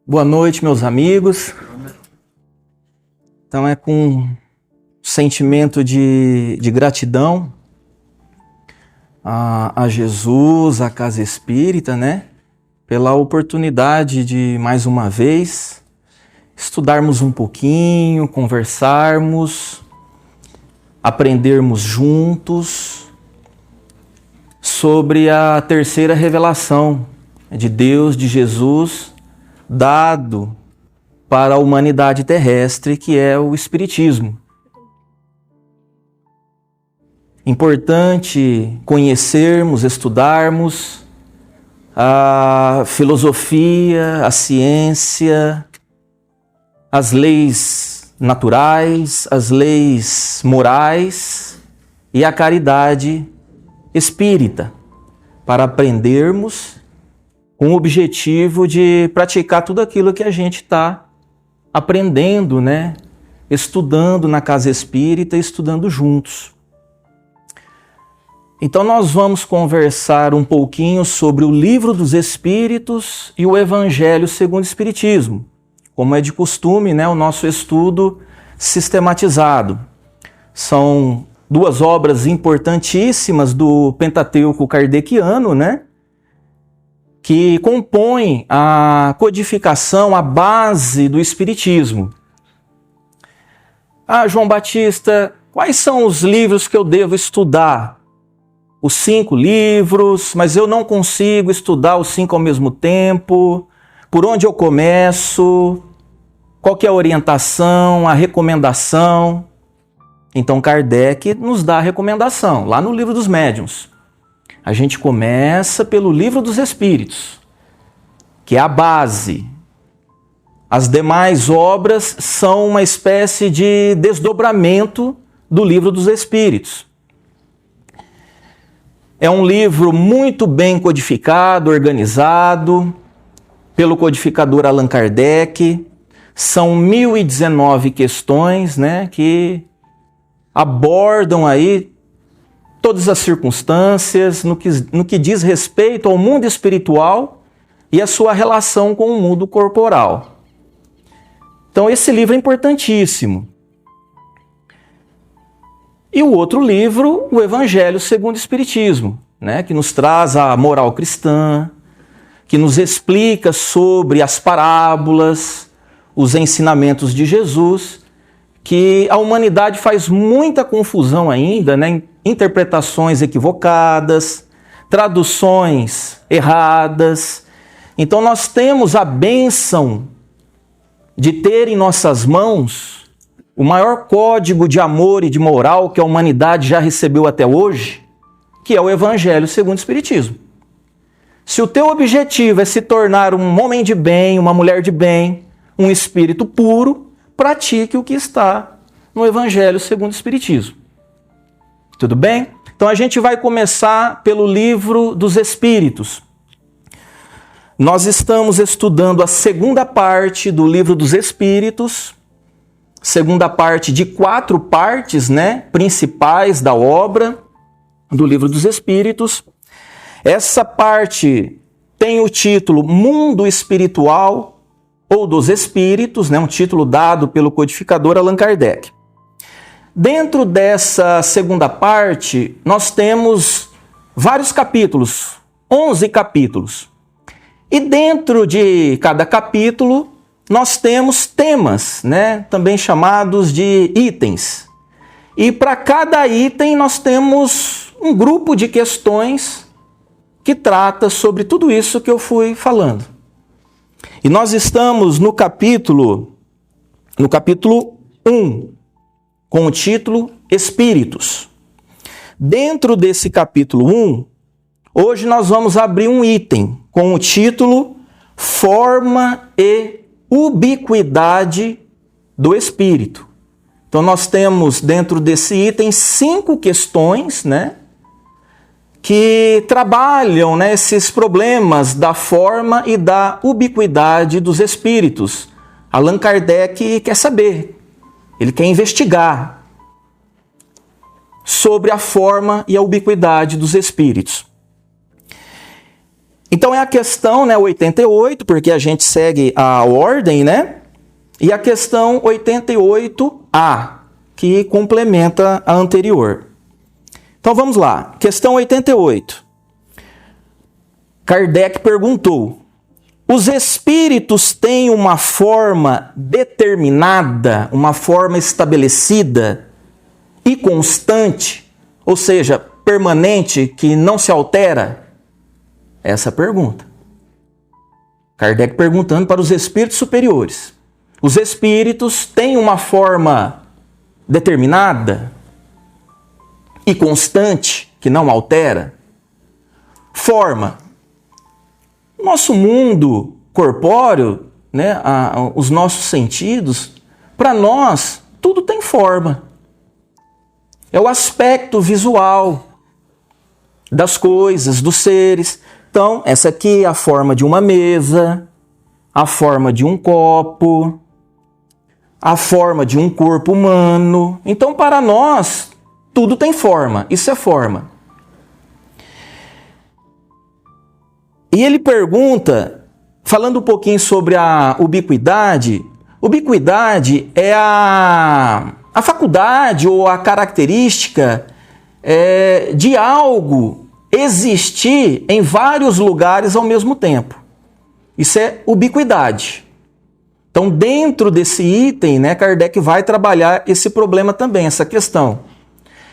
Boa noite, meus amigos. Então é com sentimento de gratidão a Jesus, a Casa Espírita, né? Pela oportunidade de, mais uma vez, estudarmos um pouquinho, conversarmos, aprendermos juntos sobre a terceira revelação de Deus, de Jesus, dado para a humanidade terrestre, que é o Espiritismo. Importante conhecermos, estudarmos a filosofia, a ciência, as leis naturais, as leis morais e a caridade espírita, para aprendermos com o objetivo de praticar tudo aquilo que a gente está aprendendo, né? Estudando na Casa Espírita, estudando juntos. Então nós vamos conversar um pouquinho sobre o Livro dos Espíritos e o Evangelho segundo o Espiritismo, como é de costume, né? O nosso estudo sistematizado. São duas obras importantíssimas do Pentateuco kardeciano, né? Que compõem a codificação, a base do Espiritismo. João Batista, quais são os livros que eu devo estudar? Os 5 livros, mas eu não consigo estudar os 5 ao mesmo tempo. Por onde eu começo? Qual que é a orientação, a recomendação? Então Kardec nos dá a recomendação, lá no Livro dos Médiuns. A gente começa pelo Livro dos Espíritos, que é a base. As demais obras são uma espécie de desdobramento do Livro dos Espíritos. É um livro muito bem codificado, organizado, pelo codificador Allan Kardec. São 1019 questões, né, que abordam aí todas as circunstâncias no que diz respeito ao mundo espiritual e a sua relação com o mundo corporal. Então esse livro é importantíssimo. E o outro livro, o Evangelho segundo o Espiritismo, né, que nos traz a moral cristã, que nos explica sobre as parábolas, os ensinamentos de Jesus, que a humanidade faz muita confusão ainda, né? Interpretações equivocadas, traduções erradas. Então nós temos a bênção de ter em nossas mãos o maior código de amor e de moral que a humanidade já recebeu até hoje, que é o Evangelho segundo o Espiritismo. Se o teu objetivo é se tornar um homem de bem, uma mulher de bem, um espírito puro, pratique o que está no Evangelho segundo o Espiritismo. Tudo bem? Então a gente vai começar pelo Livro dos Espíritos. Nós estamos estudando a segunda parte do Livro dos Espíritos, segunda parte de 4 partes, né, principais da obra do Livro dos Espíritos. Essa parte tem o título Mundo Espiritual ou dos Espíritos, né, um título dado pelo codificador Allan Kardec. Dentro dessa segunda parte, nós temos vários capítulos, 11 capítulos. E dentro de cada capítulo, nós temos temas, né, também chamados de itens. E para cada item, nós temos um grupo de questões que trata sobre tudo isso que eu fui falando. E nós estamos no capítulo 1, com o título Espíritos. Dentro desse capítulo 1, hoje nós vamos abrir um item com o título Forma e Ubiquidade do Espírito. Então nós temos dentro desse item 5 questões, né, que trabalham, né, esses problemas da forma e da ubiquidade dos espíritos. Allan Kardec quer saber, ele quer investigar sobre a forma e a ubiquidade dos espíritos. Então é a questão, né, 88, porque a gente segue a ordem, né? E a questão 88A, que complementa a anterior. Então vamos lá. Questão 88. Kardec perguntou: os espíritos têm uma forma determinada, uma forma estabelecida e constante, ou seja, permanente, que não se altera? Essa pergunta. Kardec perguntando para os espíritos superiores. Os espíritos têm uma forma determinada e constante, que não altera? Forma. Nosso mundo corpóreo, né, os nossos sentidos, para nós, tudo tem forma. É o aspecto visual das coisas, dos seres. Então, essa aqui é a forma de uma mesa, a forma de um copo, a forma de um corpo humano. Então, para nós, tudo tem forma. Isso é forma. E ele pergunta, falando um pouquinho sobre a ubiquidade. Ubiquidade é a faculdade ou a característica de algo existir em vários lugares ao mesmo tempo. Isso é ubiquidade. Então, dentro desse item, né, Kardec vai trabalhar esse problema também, essa questão.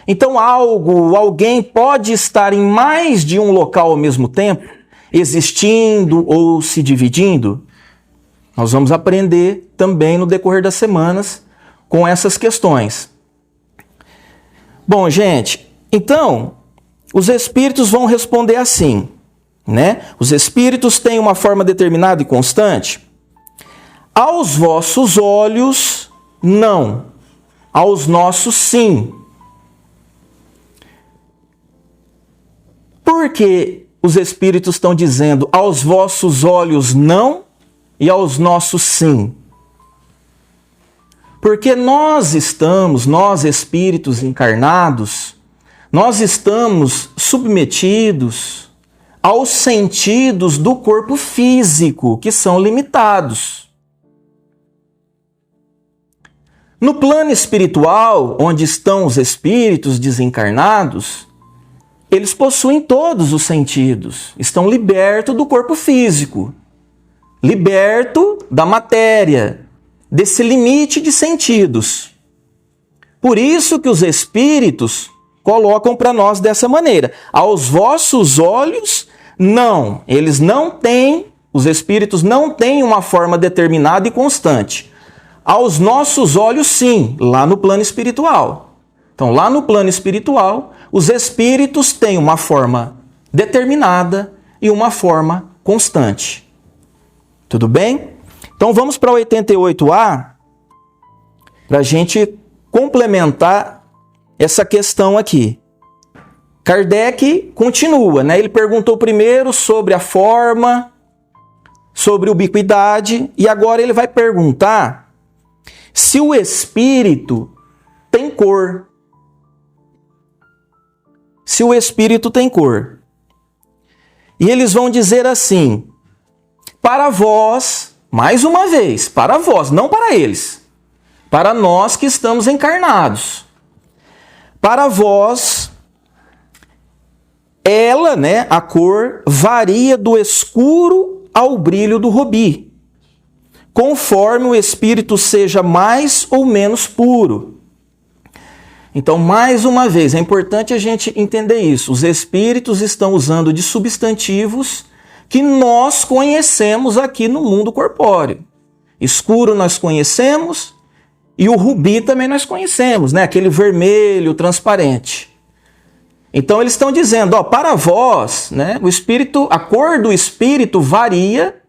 Então, alguém pode estar em mais de um local ao mesmo tempo, existindo ou se dividindo? Nós vamos aprender também no decorrer das semanas com essas questões. Bom, gente, então, os espíritos vão responder assim, né? Os espíritos têm uma forma determinada e constante? Aos vossos olhos, não. Aos nossos, sim. Por que os espíritos estão dizendo aos vossos olhos não e aos nossos sim? Porque nós espíritos encarnados, nós estamos submetidos aos sentidos do corpo físico, que são limitados. No plano espiritual, onde estão os espíritos desencarnados, eles possuem todos os sentidos, estão libertos do corpo físico, liberto da matéria, desse limite de sentidos. Por isso que os espíritos colocam para nós dessa maneira. Aos vossos olhos, não. Eles não têm, os espíritos não têm uma forma determinada e constante. Aos nossos olhos, sim, lá no plano espiritual. Então, lá no plano espiritual, os espíritos têm uma forma determinada e uma forma constante. Tudo bem? Então, vamos para o 88A, para a gente complementar essa questão aqui. Kardec continua, né? Ele perguntou primeiro sobre a forma, sobre ubiquidade, e agora ele vai perguntar se o espírito tem cor. Se o espírito tem cor. E eles vão dizer assim: para vós, mais uma vez, para vós, não para eles, para nós que estamos encarnados. Para vós, ela, né, a cor, varia do escuro ao brilho do rubi, conforme o espírito seja mais ou menos puro. Então, mais uma vez, é importante a gente entender isso. Os espíritos estão usando de substantivos que nós conhecemos aqui no mundo corpóreo. Escuro nós conhecemos e o rubi também nós conhecemos, né? Aquele vermelho transparente. Então, eles estão dizendo, ó, para vós, né, o espírito, a cor do espírito varia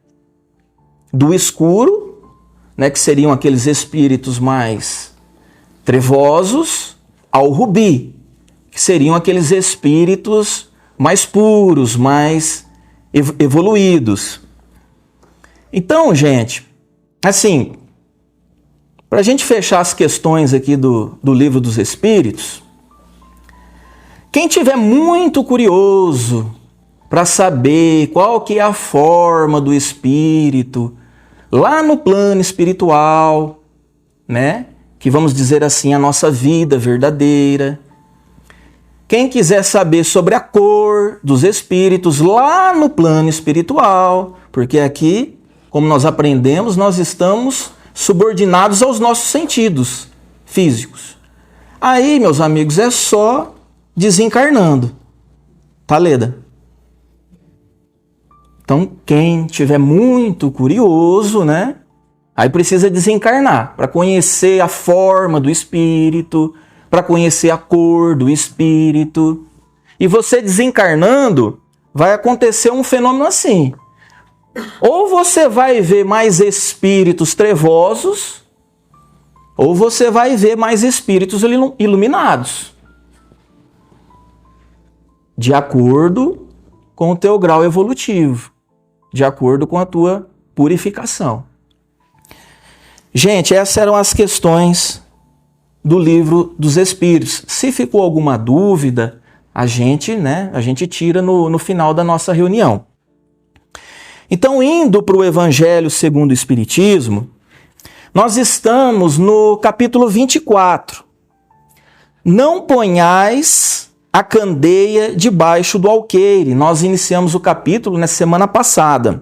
do escuro, né, que seriam aqueles espíritos mais trevosos, ao rubi, que seriam aqueles espíritos mais puros, mais evoluídos. Então, gente, assim, para a gente fechar as questões aqui do Livro dos Espíritos, quem tiver muito curioso para saber qual que é a forma do Espírito lá no plano espiritual, né? Que vamos dizer assim, a nossa vida verdadeira. Quem quiser saber sobre a cor dos espíritos lá no plano espiritual, porque aqui, como nós aprendemos, nós estamos subordinados aos nossos sentidos físicos. Aí, meus amigos, é só desencarnando. Tá, Leda? Então, quem tiver muito curioso, né? Aí precisa desencarnar para conhecer a forma do espírito, para conhecer a cor do espírito. E você desencarnando, vai acontecer um fenômeno assim. Ou você vai ver mais espíritos trevosos, ou você vai ver mais espíritos iluminados. De acordo com o teu grau evolutivo, de acordo com a tua purificação. Gente, essas eram as questões do Livro dos Espíritos. Se ficou alguma dúvida, a gente tira no final da nossa reunião. Então, indo para o Evangelho segundo o Espiritismo, nós estamos no capítulo 24. Não ponhais a candeia debaixo do alqueire. Nós iniciamos o capítulo na semana passada.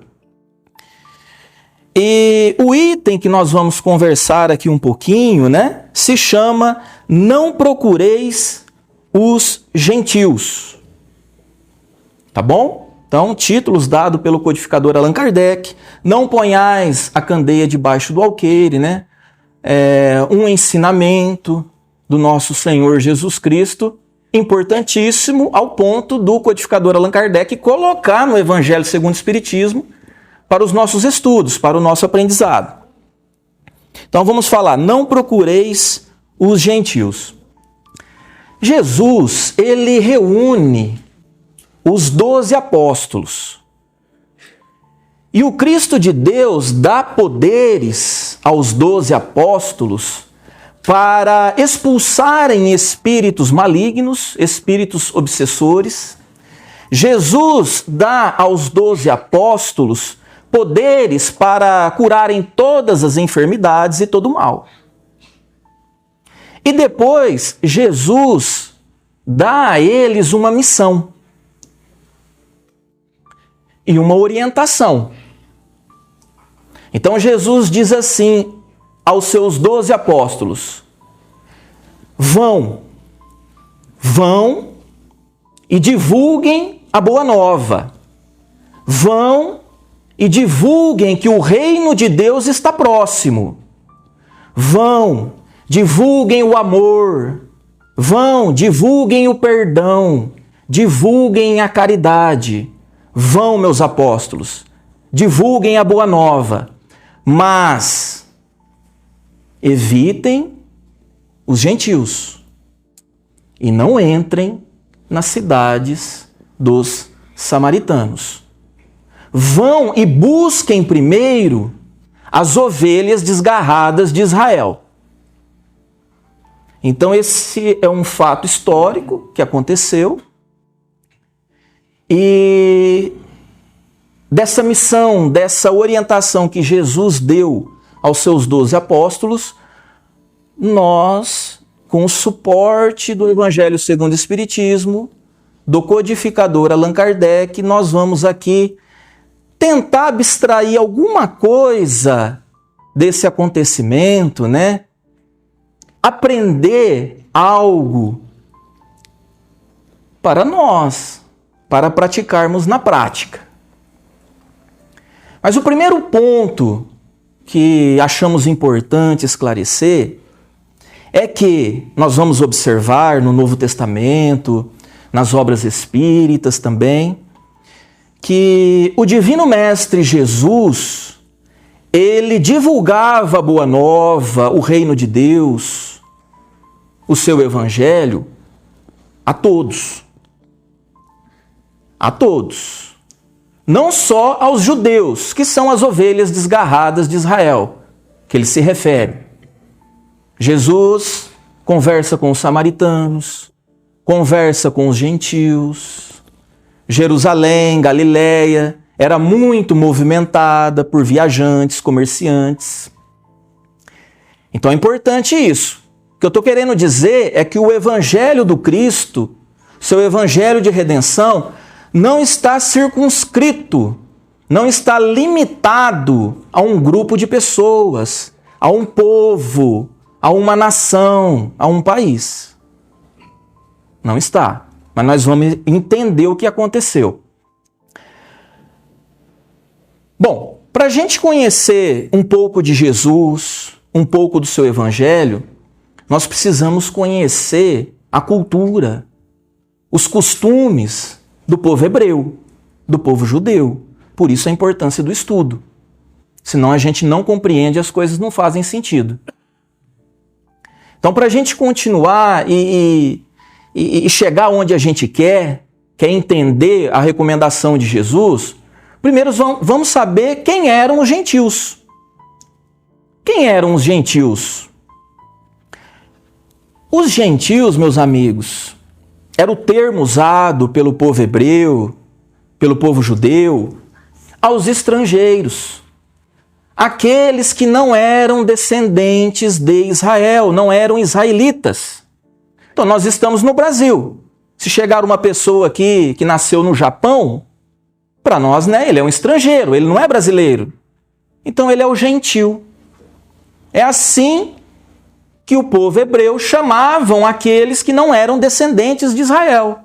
E o item que nós vamos conversar aqui um pouquinho, né, se chama Não procureis os gentios. Tá bom? Então, títulos dados pelo codificador Allan Kardec. Não ponhais a candeia debaixo do alqueire, né? Um ensinamento do nosso Senhor Jesus Cristo, importantíssimo ao ponto do codificador Allan Kardec colocar no Evangelho segundo o Espiritismo para os nossos estudos, para o nosso aprendizado. Então vamos falar, não procureis os gentios. Jesus, ele reúne os 12 apóstolos. E o Cristo de Deus dá poderes aos 12 apóstolos para expulsarem espíritos malignos, espíritos obsessores. Jesus dá aos 12 apóstolos poderes para curarem todas as enfermidades e todo o mal. E depois, Jesus dá a eles uma missão e uma orientação. Então, Jesus diz assim aos seus 12 apóstolos: vão e divulguem a boa nova. Vão e divulguem que o reino de Deus está próximo. Vão, divulguem o amor. Vão, divulguem o perdão. Divulguem a caridade. Vão, meus apóstolos, divulguem a boa nova. Mas evitem os gentios e não entrem nas cidades dos samaritanos. Vão e busquem primeiro as ovelhas desgarradas de Israel. Então esse é um fato histórico que aconteceu. E dessa missão, dessa orientação que Jesus deu aos seus 12 apóstolos, nós, com o suporte do Evangelho segundo o Espiritismo, do codificador Allan Kardec, nós vamos aqui tentar abstrair alguma coisa desse acontecimento, né? Aprender algo para nós, para praticarmos na prática. Mas o primeiro ponto que achamos importante esclarecer é que nós vamos observar no Novo Testamento, nas obras espíritas também, que o Divino Mestre Jesus, ele divulgava a Boa Nova, o Reino de Deus, o seu Evangelho, a todos. A todos. Não só aos judeus, que são as ovelhas desgarradas de Israel, que ele se refere. Jesus conversa com os samaritanos, conversa com os gentios, Jerusalém, Galileia, era muito movimentada por viajantes, comerciantes. Então é importante isso. O que eu estou querendo dizer é que o Evangelho do Cristo, seu Evangelho de redenção, não está circunscrito, não está limitado a um grupo de pessoas, a um povo, a uma nação, a um país. Não está. Mas nós vamos entender o que aconteceu. Bom, para a gente conhecer um pouco de Jesus, um pouco do seu Evangelho, nós precisamos conhecer a cultura, os costumes do povo hebreu, do povo judeu. Por isso a importância do estudo. Senão a gente não compreende, as coisas não fazem sentido. Então, para a gente continuar e chegar onde a gente quer entender a recomendação de Jesus, primeiro vamos saber quem eram os gentios. Quem eram os gentios? Os gentios, meus amigos, era o termo usado pelo povo hebreu, pelo povo judeu, aos estrangeiros. Aqueles que não eram descendentes de Israel, não eram israelitas. Então, nós estamos no Brasil. Se chegar uma pessoa aqui que nasceu no Japão, para nós, né, ele é um estrangeiro, ele não é brasileiro. Então, ele é o gentil. É assim que o povo hebreu chamavam aqueles que não eram descendentes de Israel,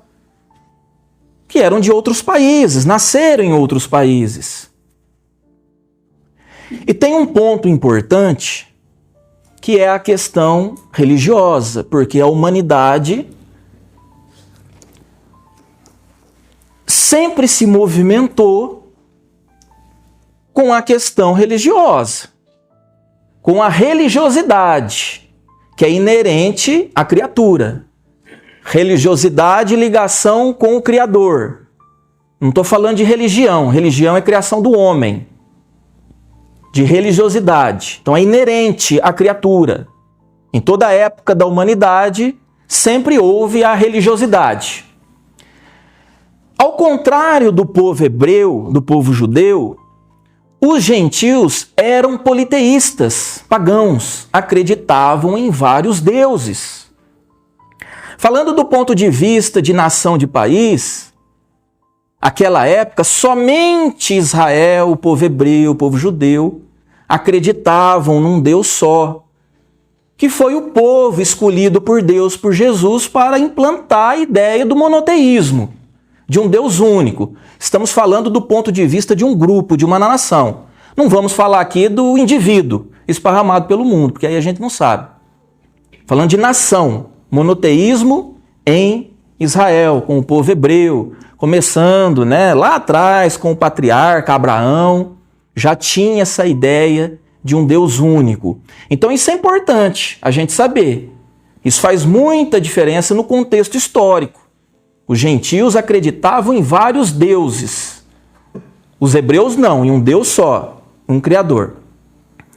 que eram de outros países, nasceram em outros países. E tem um ponto importante, que é a questão religiosa, porque a humanidade sempre se movimentou com a questão religiosa, com a religiosidade, que é inerente à criatura. Religiosidade e ligação com o Criador. Não estou falando de religião. Religião é criação do homem. De religiosidade. Então é inerente à criatura. Em toda a época da humanidade, sempre houve a religiosidade. Ao contrário do povo hebreu, do povo judeu, os gentios eram politeístas, pagãos, acreditavam em vários deuses. Falando do ponto de vista de nação de país, aquela época, somente Israel, o povo hebreu, o povo judeu, acreditavam num Deus só, que foi o povo escolhido por Deus, por Jesus, para implantar a ideia do monoteísmo, de um Deus único. Estamos falando do ponto de vista de um grupo, de uma nação. Não vamos falar aqui do indivíduo esparramado pelo mundo, porque aí a gente não sabe. Falando de nação, monoteísmo em Israel, com o povo hebreu, começando, né, lá atrás com o patriarca Abraão, já tinha essa ideia de um Deus único. Então isso é importante a gente saber. Isso faz muita diferença no contexto histórico. Os gentios acreditavam em vários deuses. Os hebreus não, em um Deus só, um Criador.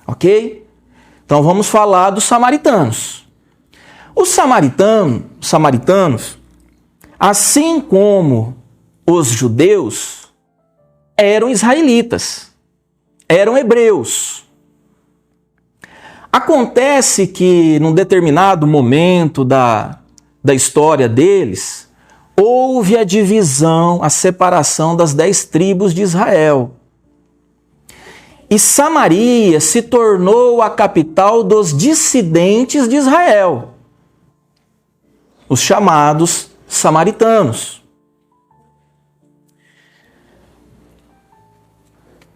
Ok? Então vamos falar dos samaritanos. Os samaritanos, assim como os judeus, eram israelitas, eram hebreus. Acontece que, num determinado momento da história deles, houve a divisão, a separação das 10 tribos de Israel. E Samaria se tornou a capital dos dissidentes de Israel, os chamados samaritanos.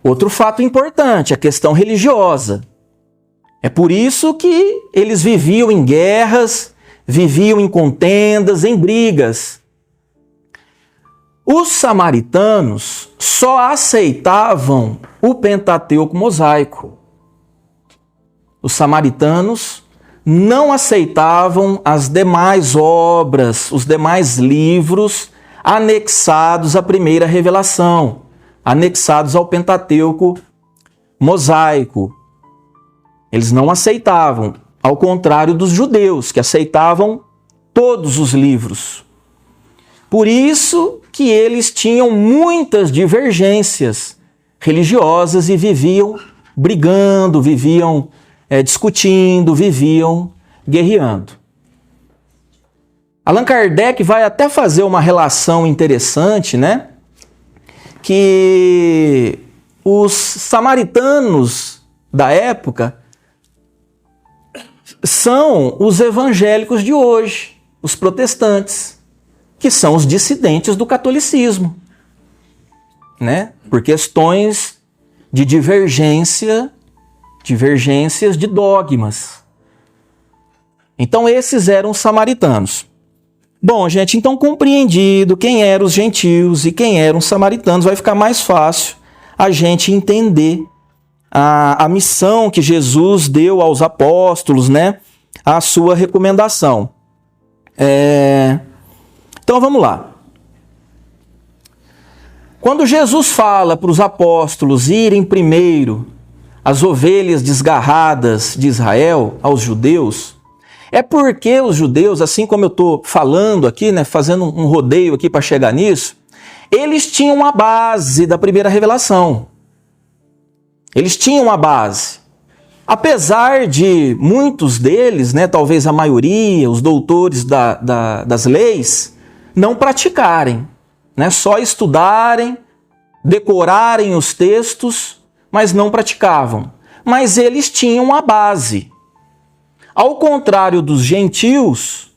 Outro fato importante, a questão religiosa. É por isso que eles viviam em guerras, viviam em contendas, em brigas. Os samaritanos só aceitavam o Pentateuco mosaico. Os samaritanos não aceitavam as demais obras, os demais livros anexados à primeira revelação, anexados ao Pentateuco mosaico. Eles não aceitavam, ao contrário dos judeus, que aceitavam todos os livros. Por isso que eles tinham muitas divergências religiosas e viviam brigando, viviam discutindo, viviam guerreando. Allan Kardec vai até fazer uma relação interessante, né? Que os samaritanos da época são os evangélicos de hoje, os protestantes, que são os dissidentes do catolicismo, né? Por questões de divergências de dogmas. Então esses eram os samaritanos. Bom, gente, então compreendido quem eram os gentios e quem eram os samaritanos, vai ficar mais fácil a gente entender a missão que Jesus deu aos apóstolos, né? A sua recomendação. Então vamos lá. Quando Jesus fala para os apóstolos irem primeiro às ovelhas desgarradas de Israel, aos judeus, é porque os judeus, assim como eu estou falando aqui, né, fazendo um rodeio aqui para chegar nisso, eles tinham a base da primeira revelação. Eles tinham a base. Apesar de muitos deles, né, talvez a maioria, os doutores das leis, não praticarem, né, só estudarem, decorarem os textos, mas não praticavam. Mas eles tinham a base. Ao contrário dos gentios,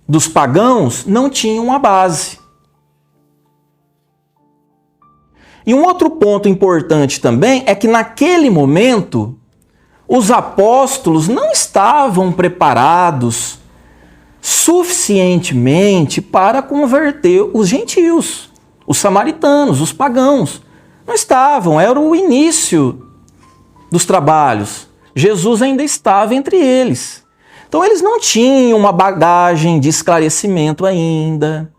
dos pagãos, não tinham a base. E um outro ponto importante também é que naquele momento os apóstolos não estavam preparados suficientemente para converter os gentios, os samaritanos, os pagãos. Não estavam, era o início dos trabalhos. Jesus ainda estava entre eles. Então eles não tinham uma bagagem de esclarecimento ainda,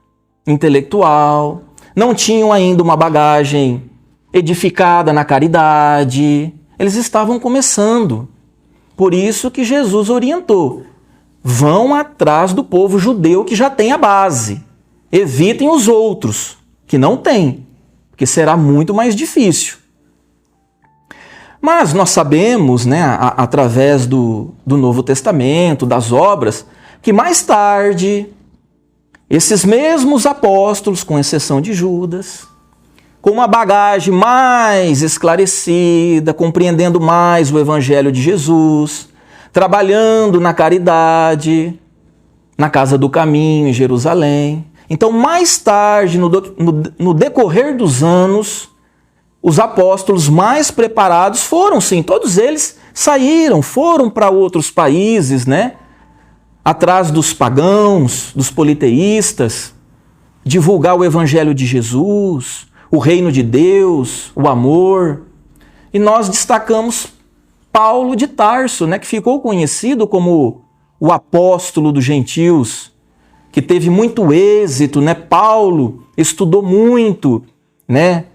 intelectual, não tinham ainda uma bagagem edificada na caridade. Eles estavam começando. Por isso que Jesus orientou: vão atrás do povo judeu que já tem a base. Evitem os outros que não têm, porque será muito mais difícil. Mas nós sabemos, né, através do Novo Testamento, das obras, que mais tarde, esses mesmos apóstolos, com exceção de Judas, com uma bagagem mais esclarecida, compreendendo mais o Evangelho de Jesus, trabalhando na caridade, na Casa do Caminho, em Jerusalém. Então, mais tarde, no decorrer dos anos, os apóstolos mais preparados foram, sim, todos eles saíram, foram para outros países, né? Atrás dos pagãos, dos politeístas, divulgar o Evangelho de Jesus, o reino de Deus, o amor. E nós destacamos Paulo de Tarso, né, que ficou conhecido como o apóstolo dos gentios, que teve muito êxito, né? Paulo estudou muito, né?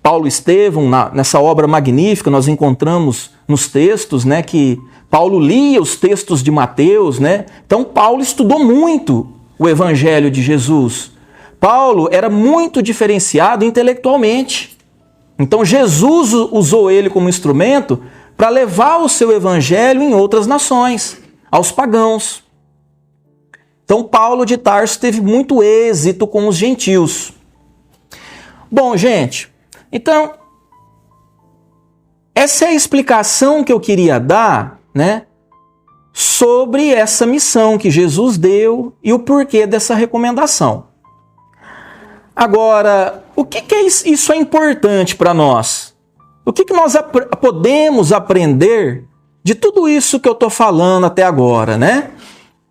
Paulo Estevão, nessa obra magnífica, nós encontramos nos textos, né, que Paulo lia os textos de Mateus, né? Então Paulo estudou muito o Evangelho de Jesus. Paulo era muito diferenciado intelectualmente. Então Jesus usou ele como instrumento para levar o seu evangelho em outras nações, aos pagãos. Então Paulo de Tarso teve muito êxito com os gentios. Bom, gente, então essa é a explicação que eu queria dar, né, sobre essa missão que Jesus deu e o porquê dessa recomendação. Agora, o que isso é importante para nós? O que nós podemos aprender de tudo isso que eu estou falando até agora, né?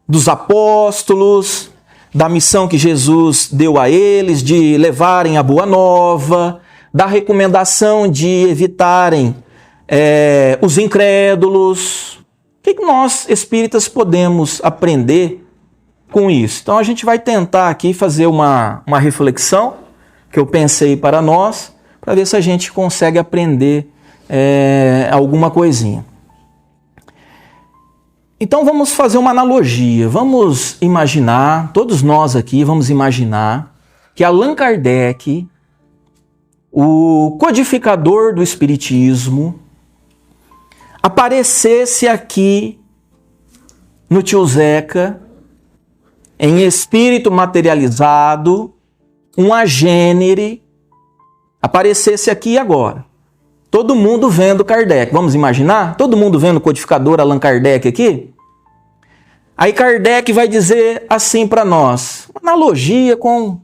Dos apóstolos, da missão que Jesus deu a eles de levarem a boa nova, da recomendação de evitarem os incrédulos. O que nós, espíritas, podemos aprender com isso? Então a gente vai tentar aqui fazer uma reflexão que eu pensei para nós, para ver se a gente consegue aprender alguma coisinha. Então vamos fazer uma analogia, vamos imaginar, todos nós aqui vamos imaginar que Allan Kardec, o codificador do Espiritismo, aparecesse aqui no Tio Zeca, em espírito materializado, um agênere, aparecesse aqui agora. Todo mundo vendo Kardec. Vamos imaginar? Todo mundo vendo o codificador Allan Kardec aqui? Aí Kardec vai dizer assim para nós, uma analogia com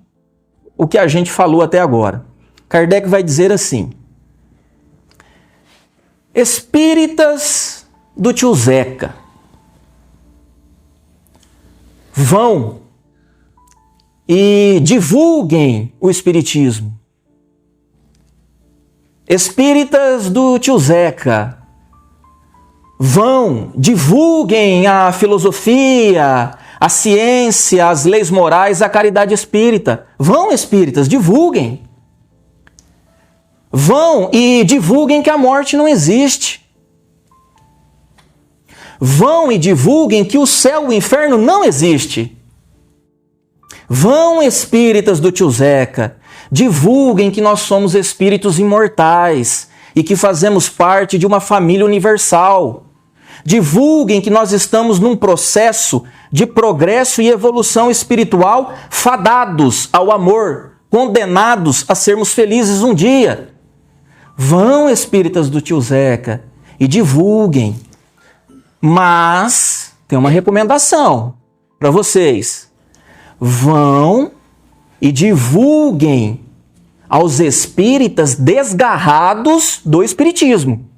o que a gente falou até agora. Kardec vai dizer assim: espíritas do Tio Zeca, vão e divulguem o Espiritismo. Espíritas do Tio Zeca, vão, divulguem a filosofia, a ciência, as leis morais, a caridade espírita. Vão, espíritas, divulguem. Vão e divulguem que a morte não existe. Vão e divulguem que o céu e o inferno não existe. Vão, espíritas do Tio Zeca, divulguem que nós somos espíritos imortais e que fazemos parte de uma família universal. Divulguem que nós estamos num processo de progresso e evolução espiritual, fadados ao amor, condenados a sermos felizes um dia. Vão, espíritas do Tio Zeca, e divulguem. Mas tem uma recomendação para vocês. Vão e divulguem aos espíritas desgarrados do espiritismo.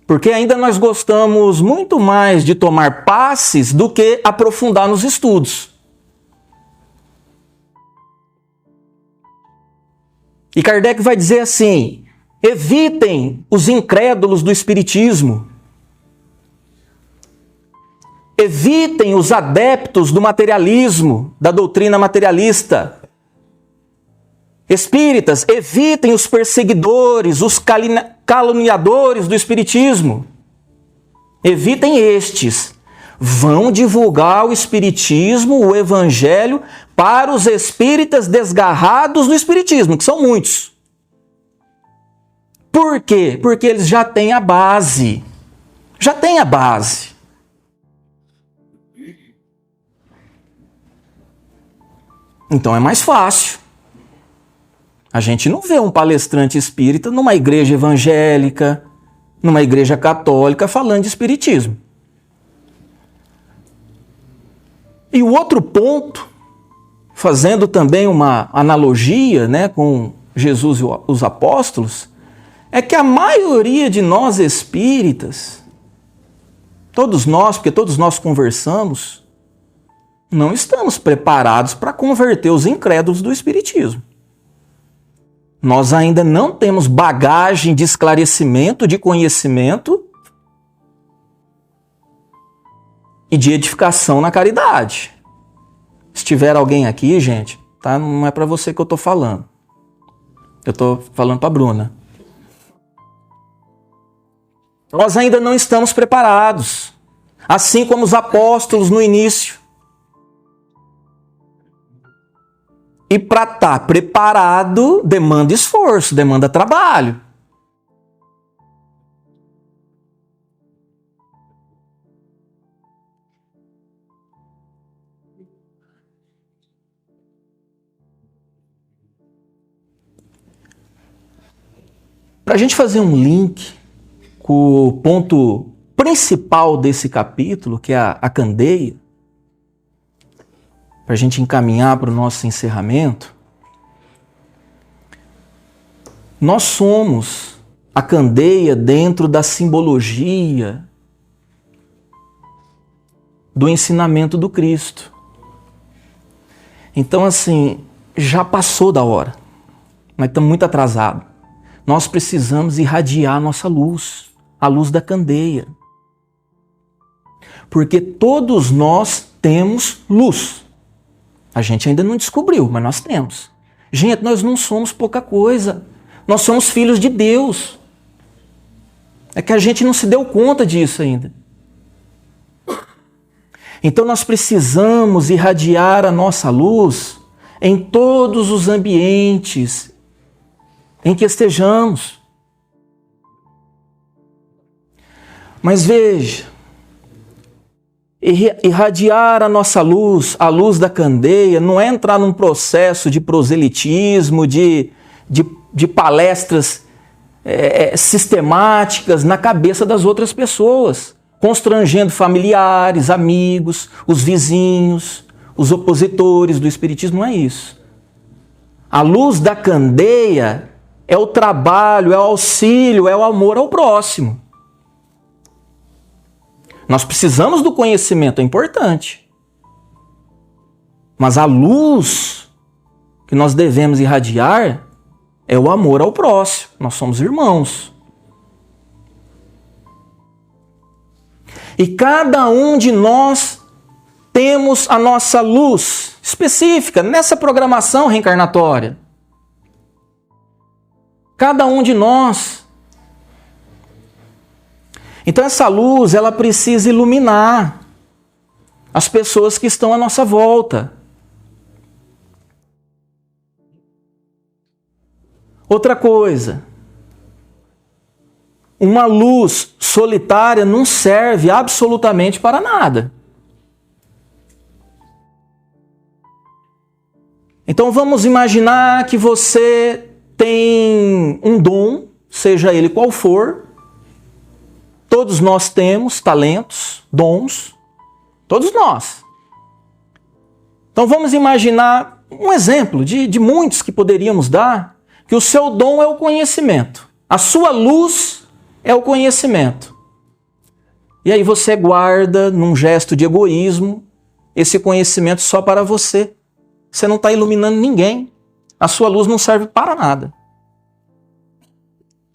Porque ainda nós gostamos muito mais de tomar passes do que aprofundar nos estudos. E Kardec vai dizer assim: evitem os incrédulos do espiritismo. Evitem os adeptos do materialismo, da doutrina materialista. Espíritas, evitem os perseguidores, os caluniadores do espiritismo. Evitem estes. Vão divulgar o espiritismo, o evangelho, para os espíritas desgarrados do espiritismo, que são muitos. Por quê? Porque eles já têm a base. Já têm a base. Então é mais fácil. A gente não vê um palestrante espírita numa igreja evangélica, numa igreja católica, falando de espiritismo. E o outro ponto, fazendo também uma analogia, né, com Jesus e os apóstolos, é que a maioria de nós espíritas, todos nós, porque todos nós conversamos, não estamos preparados para converter os incrédulos do espiritismo. Nós ainda não temos bagagem de esclarecimento, de conhecimento e de edificação na caridade. Se tiver alguém aqui, gente, tá? Não é para você que eu estou falando. Eu estou falando para a Bruna. Nós ainda não estamos preparados, assim como os apóstolos no início. E para estar preparado, demanda esforço, demanda trabalho. Para a gente fazer um link com o ponto principal desse capítulo, que é a candeia, para a gente encaminhar para o nosso encerramento, nós somos a candeia dentro da simbologia do ensinamento do Cristo. Então, assim, já passou da hora. Nós estamos muito atrasados. Nós precisamos irradiar a nossa luz, a luz da candeia. Porque todos nós temos luz. A gente ainda não descobriu, mas nós temos. Gente, nós não somos pouca coisa. Nós somos filhos de Deus. É que a gente não se deu conta disso ainda. Então nós precisamos irradiar a nossa luz em todos os ambientes em que estejamos. Mas veja, irradiar a nossa luz, a luz da candeia, não é entrar num processo de proselitismo, de palestras sistemáticas na cabeça das outras pessoas, constrangendo familiares, amigos, os vizinhos, os opositores do Espiritismo. Não é isso. A luz da candeia é o trabalho, é o auxílio, é o amor ao próximo. Nós precisamos do conhecimento, é importante. Mas a luz que nós devemos irradiar é o amor ao próximo. Nós somos irmãos. E cada um de nós temos a nossa luz específica nessa programação reencarnatória. Cada um de nós. Então essa luz, ela precisa iluminar as pessoas que estão à nossa volta. Outra coisa, uma luz solitária não serve absolutamente para nada. Então vamos imaginar que você tem um dom, seja ele qual for. Todos nós temos talentos, dons, todos nós. Então vamos imaginar um exemplo de muitos que poderíamos dar, que o seu dom é o conhecimento. A sua luz é o conhecimento. E aí você guarda, num gesto de egoísmo, esse conhecimento só para você. Você não está iluminando ninguém. A sua luz não serve para nada.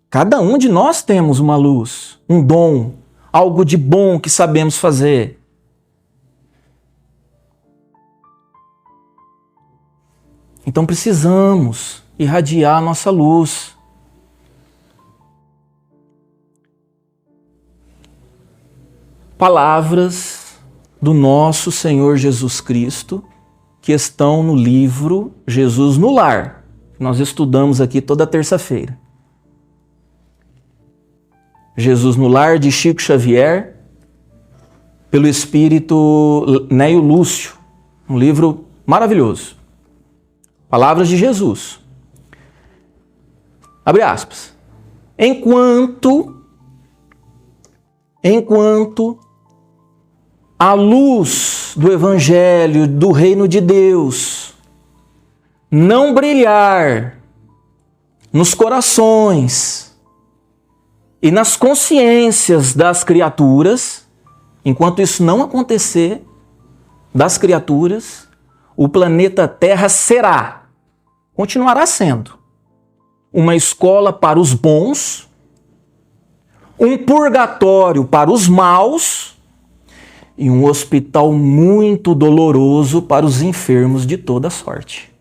Cada um de nós temos uma luz, um dom, algo de bom que sabemos fazer. Então precisamos irradiar a nossa luz. Palavras do nosso Senhor Jesus Cristo que estão no livro Jesus no Lar. Nós estudamos aqui toda terça-feira. Jesus no Lar, de Chico Xavier, pelo espírito Neio Lúcio. Um livro maravilhoso. Palavras de Jesus. Abre aspas. Enquanto a luz do Evangelho, do Reino de Deus, não brilhar nos corações e nas consciências das criaturas, enquanto isso não acontecer, das criaturas, o planeta Terra continuará sendo, uma escola para os bons, um purgatório para os maus e um hospital muito doloroso para os enfermos de toda sorte.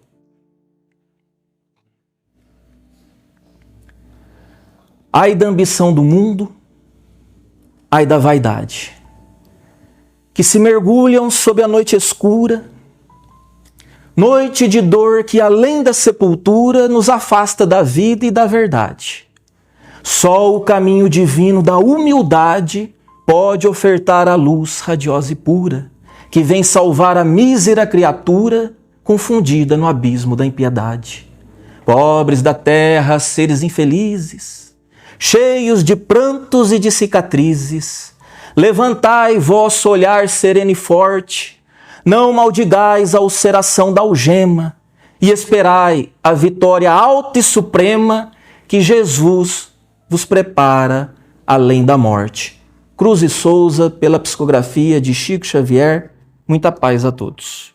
Ai da ambição do mundo, ai da vaidade, que se mergulham sob a noite escura, noite de dor que além da sepultura nos afasta da vida e da verdade. Só o caminho divino da humildade pode ofertar a luz radiosa e pura, que vem salvar a mísera criatura confundida no abismo da impiedade. Pobres da terra, seres infelizes, cheios de prantos e de cicatrizes, levantai vosso olhar sereno e forte, não maldigais a ulceração da algema e esperai a vitória alta e suprema que Jesus vos prepara além da morte. Cruz e Souza, pela psicografia de Chico Xavier. Muita paz a todos.